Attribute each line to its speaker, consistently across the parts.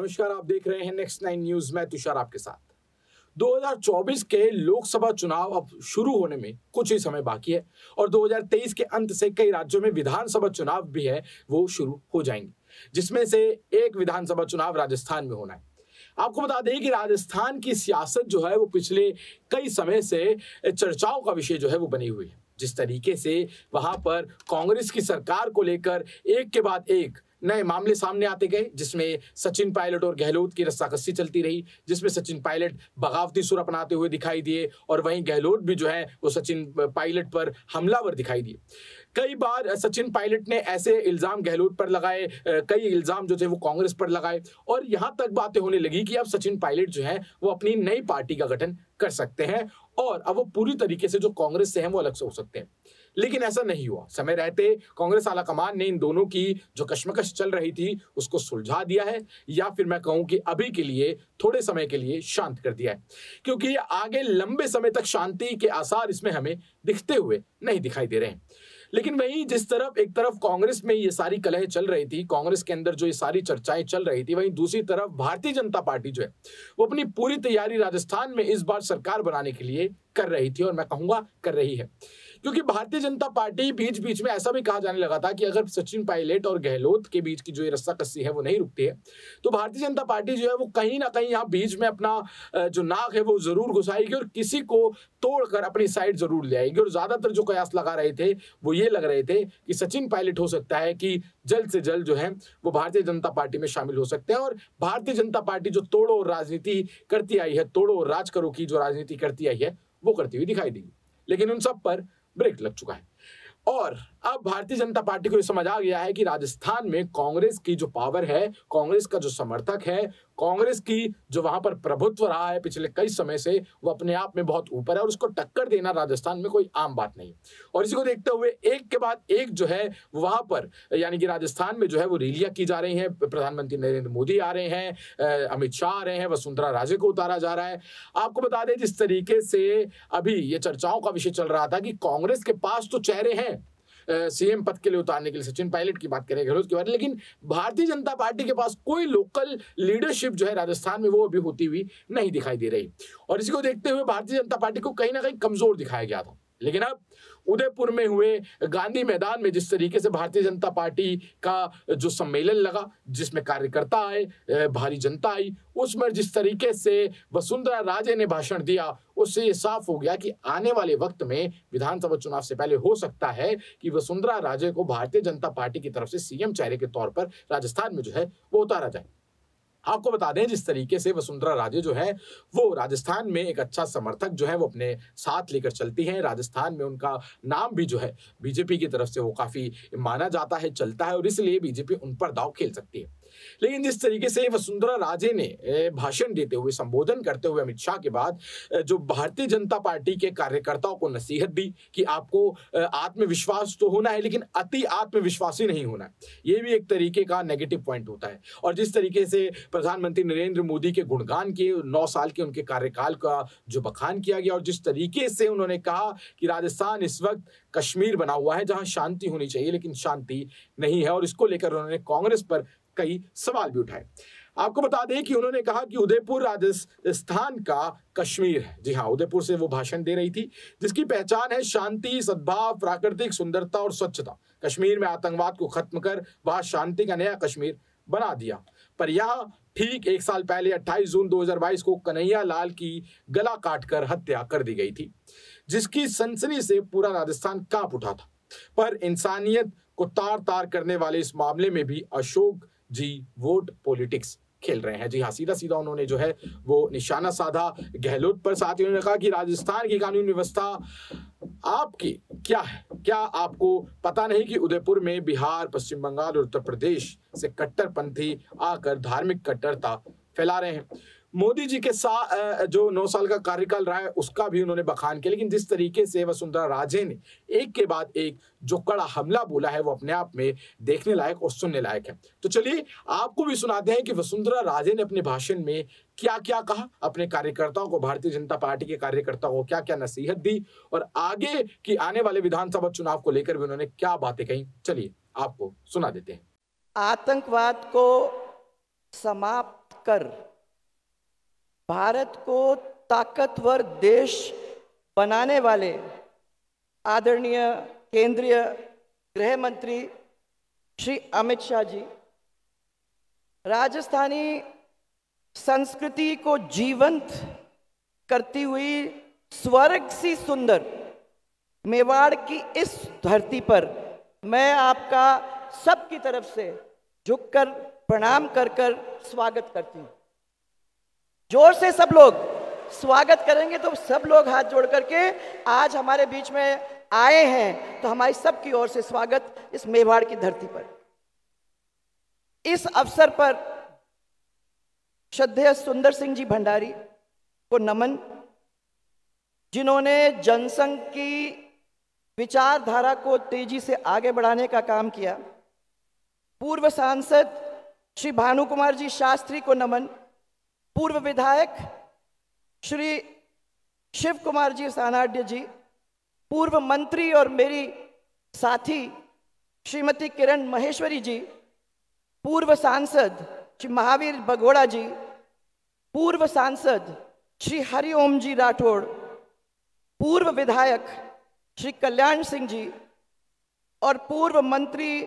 Speaker 1: नमस्कार, आप देख रहे हैं नेक्स्ट 9 न्यूज। मैं तुषार आपके साथ। 2024 के लोकसभा चुनाव अब शुरू होने में कुछ ही समय बाकी है और 2023 के अंत से कई राज्यों में विधानसभा चुनाव भी है वो शुरू हो जाएंगे, जिसमें से एक विधानसभा चुनाव राजस्थान में होना है। आपको बता दें कि राजस्थान की सियासत जो है वो पिछले कई समय से चर्चाओं का विषय जो है वो बनी हुई है। जिस तरीके से वहां पर कांग्रेस की सरकार को लेकर एक के बाद एक नए मामले सामने आते गए, जिसमें सचिन पायलट और गहलोत की रस्साकसी चलती रही, जिसमें सचिन पायलट बगावती सुर अपनाते हुए दिखाई दिए और वहीं गहलोत भी जो है वो सचिन पायलट पर हमलावर दिखाई दिए। कई बार सचिन पायलट ने ऐसे इल्जाम गहलोत पर लगाए, कई इल्जाम जो थे वो कांग्रेस पर लगाए और यहां तक बातें होने लगी कि अब सचिन पायलट जो है वो अपनी नई पार्टी का गठन कर सकते हैं और अब वो पूरी तरीके से जो कांग्रेस से हैं वो अलग से हो सकते हैं। लेकिन ऐसा नहीं हुआ। समय रहते कांग्रेस आलाकमान ने इन दोनों की जो कश्मकश चल रही थी उसको सुलझा दिया है, या फिर मैं कहूं कि अभी के लिए थोड़े समय के लिए शांत कर दिया है, क्योंकि आगे लंबे समय तक शांति के आसार इसमें हमें दिखते हुए नहीं दिखाई दे रहे हैं। लेकिन वहीं जिस तरफ एक तरफ कांग्रेस में ये सारी कलह चल रही थी, कांग्रेस के अंदर जो ये सारी चर्चाएं चल रही थी, वहीं दूसरी तरफ भारतीय जनता पार्टी जो है वो अपनी पूरी तैयारी राजस्थान में इस बार सरकार बनाने के लिए कर रही थी और मैं कहूंगा कर रही है। क्योंकि भारतीय जनता पार्टी बीच बीच में ऐसा भी कहा जाने लगा था कि अगर सचिन पायलट और गहलोत के बीच की जो ये रस्साकसी है वो नहीं रुकती है तो भारतीय जनता पार्टी जो है वो कहीं ना कहीं यहाँ बीच में अपना जो नाक है वो जरूर घुसाएगी और किसी को तोड़कर अपनी साइड जरूर ले आएगी। और ज्यादातर जो कयास लगा रहे थे वो ये लग रहे थे कि सचिन पायलट हो सकता है कि जल्द से जल्द जो है वो भारतीय जनता पार्टी में शामिल हो सकते हैं और भारतीय जनता पार्टी जो तोड़ो और राजनीति करती आई है, तोड़ो और राज करो की जो राजनीति करती आई है वो करती हुई दिखाई देगी। लेकिन उन सब पर ब्रेक लग चुका है और अब भारतीय जनता पार्टी को यह समझ आ गया है कि राजस्थान में कांग्रेस की जो पावर है, कांग्रेस का जो समर्थक है, कांग्रेस की जो वहां पर प्रभुत्व रहा है पिछले कई समय से, वो अपने आप में बहुत ऊपर है और उसको टक्कर देना राजस्थान में कोई आम बात नहीं। और इसी को देखते हुए एक के बाद एक जो है वहां पर यानी कि राजस्थान में जो है वो रैलियां की जा रही हैं। प्रधानमंत्री नरेंद्र मोदी आ रहे हैं, अमित शाह आ रहे हैं, वसुंधरा राजे को उतारा जा रहा है। आपको बता दें जिस तरीके से अभी ये चर्चाओं का विषय चल रहा था कि कांग्रेस के पास तो चेहरे हैं सीएम पद के लिए उतारने के लिए, सचिन पायलट की बात करें, गहलोत की बात, लेकिन भारतीय जनता पार्टी के पास कोई लोकल लीडरशिप जो है राजस्थान में वो अभी होती हुई नहीं दिखाई दे रही। और इसी को देखते हुए भारतीय जनता पार्टी को कहीं ना कहीं कमजोर दिखाया गया था। लेकिन अब उदयपुर में हुए गांधी मैदान में जिस तरीके से भारतीय जनता पार्टी का जो सम्मेलन लगा, जिसमें कार्यकर्ता आए, भारी जनता आई, उसमें जिस तरीके से वसुंधरा राजे ने भाषण दिया, उससे ये साफ हो गया कि आने वाले वक्त में विधानसभा चुनाव से पहले हो सकता है कि वसुंधरा राजे को भारतीय जनता पार्टी की तरफ से सीएम चेहरे के तौर पर राजस्थान में जो है वो उतारा जाए। आपको बता दें जिस तरीके से वसुंधरा राजे जो है वो राजस्थान में एक अच्छा समर्थक जो है वो अपने साथ लेकर चलती हैं। राजस्थान में उनका नाम भी जो है बीजेपी की तरफ से वो काफी माना जाता है, चलता है और इसलिए बीजेपी उन पर दांव खेल सकती है। लेकिन जिस तरीके से वसुंधरा राजे ने भाषण देते हुए, संबोधन करते हुए अमित शाह के बाद जो भारतीय जनता पार्टी के कार्यकर्ताओं को नसीहत दी कि आपको आत्मविश्वास तो होना है लेकिन अति आत्मविश्वासी नहीं होना है, ये भी एक तरीके का नेगेटिव पॉइंट होता है। और जिस तरीके से प्रधानमंत्री नरेंद्र मोदी के गुणगान किए, 9 साल के उनके कार्यकाल का जो बखान किया गया और जिस तरीके से उन्होंने कहा कि राजस्थान इस वक्त कश्मीर बना हुआ है जहां शांति होनी चाहिए लेकिन शांति नहीं है, और इसको लेकर उन्होंने कांग्रेस पर कई सवाल भी उठाए। आपको बता दें कि उन्होंने कहा कि उदयपुर राजस्थान का कश्मीर है। जी हाँ, उदयपुर से वो भाषण दे रही थी, जिसकी पहचान है शांति, सद्भाव, प्राकृतिक सुंदरता और स्वच्छता। कश्मीर में आतंकवाद को खत्म कर वहां शांति का नया कश्मीर बना दिया। पर यह ठीक 1 साल पहले 28 जून 2022 को कन्हैया लाल की गला काटकर हत्या कर दी गई थी, जिसकी सनसनी से पूरा राजस्थान कांप उठा था। पर इंसानियत को तार तार करने वाले इस मामले में भी अशोक जी वोट पॉलिटिक्स खेल रहे हैं। जी हाँ, सीधा सीधा उन्होंने जो है वो निशाना साधा गहलोत पर। साथ ही उन्होंने कहा कि राजस्थान की कानून व्यवस्था आपकी क्या है? क्या आपको पता नहीं कि उदयपुर में बिहार, पश्चिम बंगाल और उत्तर प्रदेश से कट्टरपंथी आकर धार्मिक कट्टरता फैला रहे हैं। मोदी जी के साथ जो 9 साल का कार्यकाल रहा है उसका भी उन्होंने बखान किया। लेकिन जिस तरीके से वसुंधरा राजे ने एक के बाद एक जो कड़ा हमला बोला है वो अपने आप में देखने लायक और सुनने लायक है। तो चलिए आपको भी सुनाते हैं कि वसुंधरा राजे ने अपने भाषण में क्या क्या कहा, अपने कार्यकर्ताओं को, भारतीय जनता पार्टी के कार्यकर्ताओं को क्या क्या नसीहत दी और आगे की आने वाले विधानसभा चुनाव को लेकर भी उन्होंने क्या बातें कही। चलिए आपको सुना देते हैं।
Speaker 2: आतंकवाद को समाप्त कर भारत को ताकतवर देश बनाने वाले आदरणीय केंद्रीय गृह मंत्री श्री अमित शाह जी राजस्थानी संस्कृति को जीवंत करती हुई स्वर्ग सी सुंदर मेवाड़ की इस धरती पर मैं आपका सबकी तरफ से झुककर प्रणाम कर कर स्वागत करती हूँ। जोर से सब लोग स्वागत करेंगे तो सब लोग हाथ जोड़ करके आज हमारे बीच में आए हैं, तो हमारी सबकी ओर से स्वागत इस मेवाड़ की धरती पर। इस अवसर पर श्रद्धेय सुंदर सिंह जी भंडारी को नमन, जिन्होंने जनसंघ की विचारधारा को तेजी से आगे बढ़ाने का काम किया। पूर्व सांसद श्री भानु कुमार जी शास्त्री को नमन, पूर्व विधायक श्री शिव कुमार जी सानाड्य जी, पूर्व मंत्री और मेरी साथी श्रीमती किरण महेश्वरी जी, पूर्व सांसद श्री महावीर बगोड़ा जी, पूर्व सांसद श्री हरिओम जी राठौड़, पूर्व विधायक श्री कल्याण सिंह जी और पूर्व मंत्री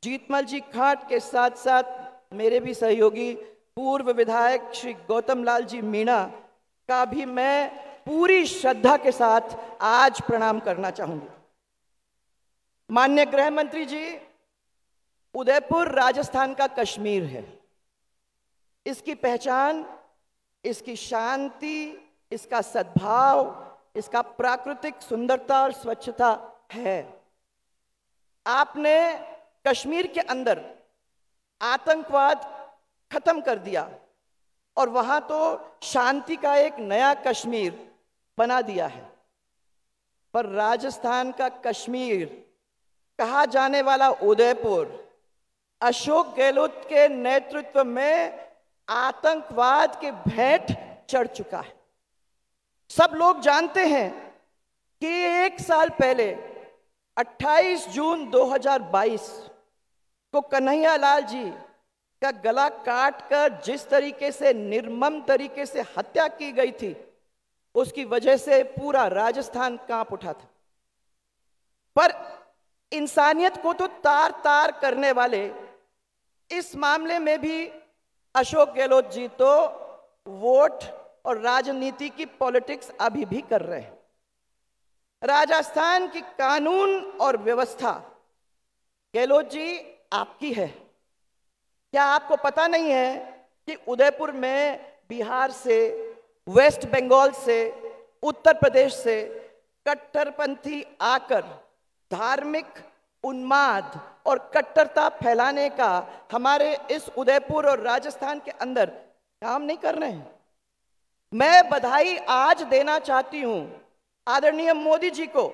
Speaker 2: जीतमल जी खाट के साथ साथ मेरे भी सहयोगी पूर्व विधायक श्री गौतम लाल जी मीणा का भी मैं पूरी श्रद्धा के साथ आज प्रणाम करना चाहूंगी। माननीय गृह मंत्री जी, उदयपुर राजस्थान का कश्मीर है। इसकी पहचान, इसकी शांति, इसका सद्भाव, इसका प्राकृतिक सुंदरता और स्वच्छता है। आपने कश्मीर के अंदर आतंकवाद खत्म कर दिया और वहां तो शांति का एक नया कश्मीर बना दिया है, पर राजस्थान का कश्मीर कहा जाने वाला उदयपुर अशोक गहलोत के नेतृत्व में आतंकवाद के भेंट चढ़ चुका है। सब लोग जानते हैं कि एक साल पहले 28 जून 2022 को कन्हैया लाल जी का गला काटकर जिस तरीके से निर्मम तरीके से हत्या की गई थी, उसकी वजह से पूरा राजस्थान कांप उठा था। पर इंसानियत को तो तार तार करने वाले इस मामले में भी अशोक गहलोत जी तो वोट और राजनीति की पॉलिटिक्स अभी भी कर रहे हैं। राजस्थान की कानून और व्यवस्था गहलोत जी आपकी है। क्या आपको पता नहीं है कि उदयपुर में बिहार से, वेस्ट बंगाल से, उत्तर प्रदेश से कट्टरपंथी आकर धार्मिक उन्माद और कट्टरता फैलाने का हमारे इस उदयपुर और राजस्थान के अंदर काम नहीं कर रहे हैं। मैं बधाई आज देना चाहती हूं आदरणीय मोदी जी को